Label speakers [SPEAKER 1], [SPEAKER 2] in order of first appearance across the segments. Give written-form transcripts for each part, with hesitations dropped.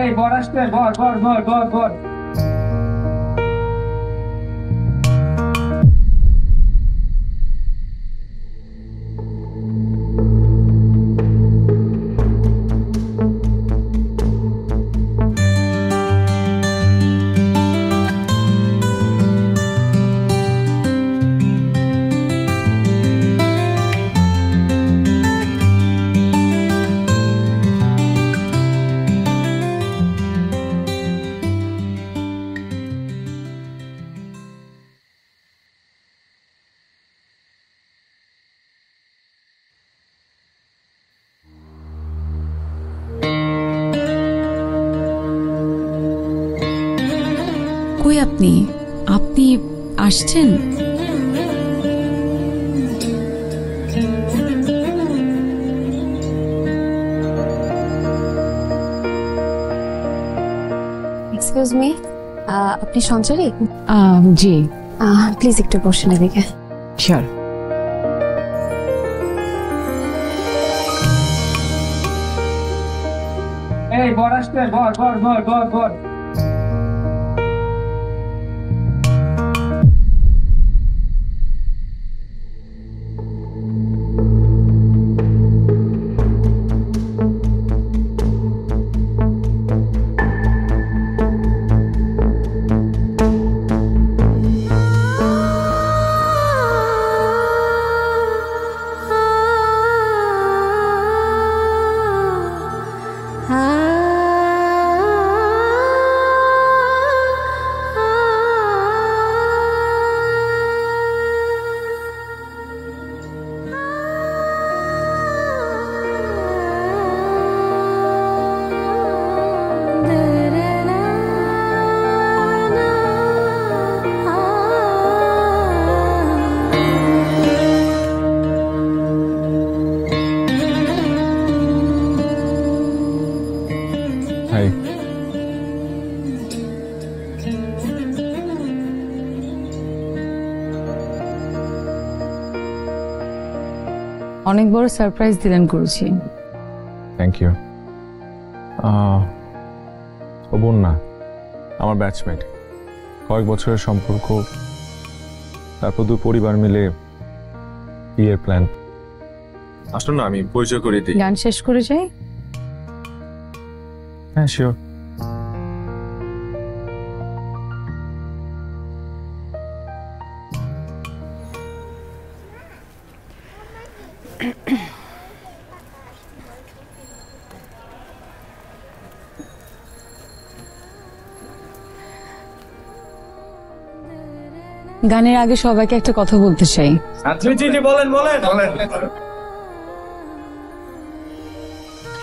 [SPEAKER 1] এই বর আসতে, বর বর বর বর বর।
[SPEAKER 2] কই আপনি? আপনি আসছেন?
[SPEAKER 3] এক্সকিউজ মি, আপনি সঞ্চারী?
[SPEAKER 2] জি,
[SPEAKER 3] প্লিজ একটু বসেন এদিকে।
[SPEAKER 2] শিওর।
[SPEAKER 1] এই বর আসতে, বর বর বর বর বর।
[SPEAKER 4] হাই।
[SPEAKER 2] অনেক বড় সারপ্রাইজ দিলেন গুরুজি।
[SPEAKER 4] Thank you. ও বোন না, আমার ব্যাচমেট, কয়েক বছরের সম্পর্ক, তারপর দুই পরিবার মিলে বিয়ের প্ল্যান। আসুন না, আমি পরিচয় করে দিই।
[SPEAKER 2] গান শেষ করে যাই।
[SPEAKER 4] হ্যাঁ শিওর।
[SPEAKER 2] গানের আগে সবাইকে একটা কথা বলতে চাই।
[SPEAKER 1] বলেন বলেন বলেন।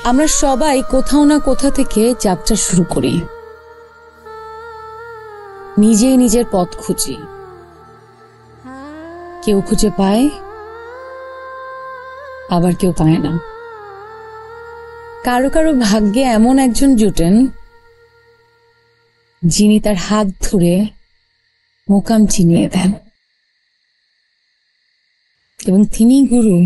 [SPEAKER 2] আমরা সবাই কোথাও না কোথা থেকে যাত্রা শুরু করি, নিজেই নিজের পথ খুঁজি। কেউ খুঁজে পায়, আবার কেউ পায় না। কারো কারো ভাগ্যে এমন একজন জুটেন যিনি তার হাত ধরে মোকাম চিনিয়ে দেন, এবং তিনি গুরু।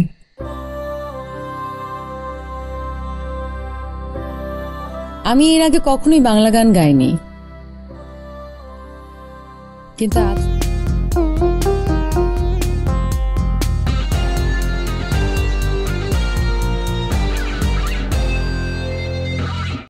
[SPEAKER 2] আমি এর আগে কখনোই বাংলা গান গাইনি, কিন্তু আজ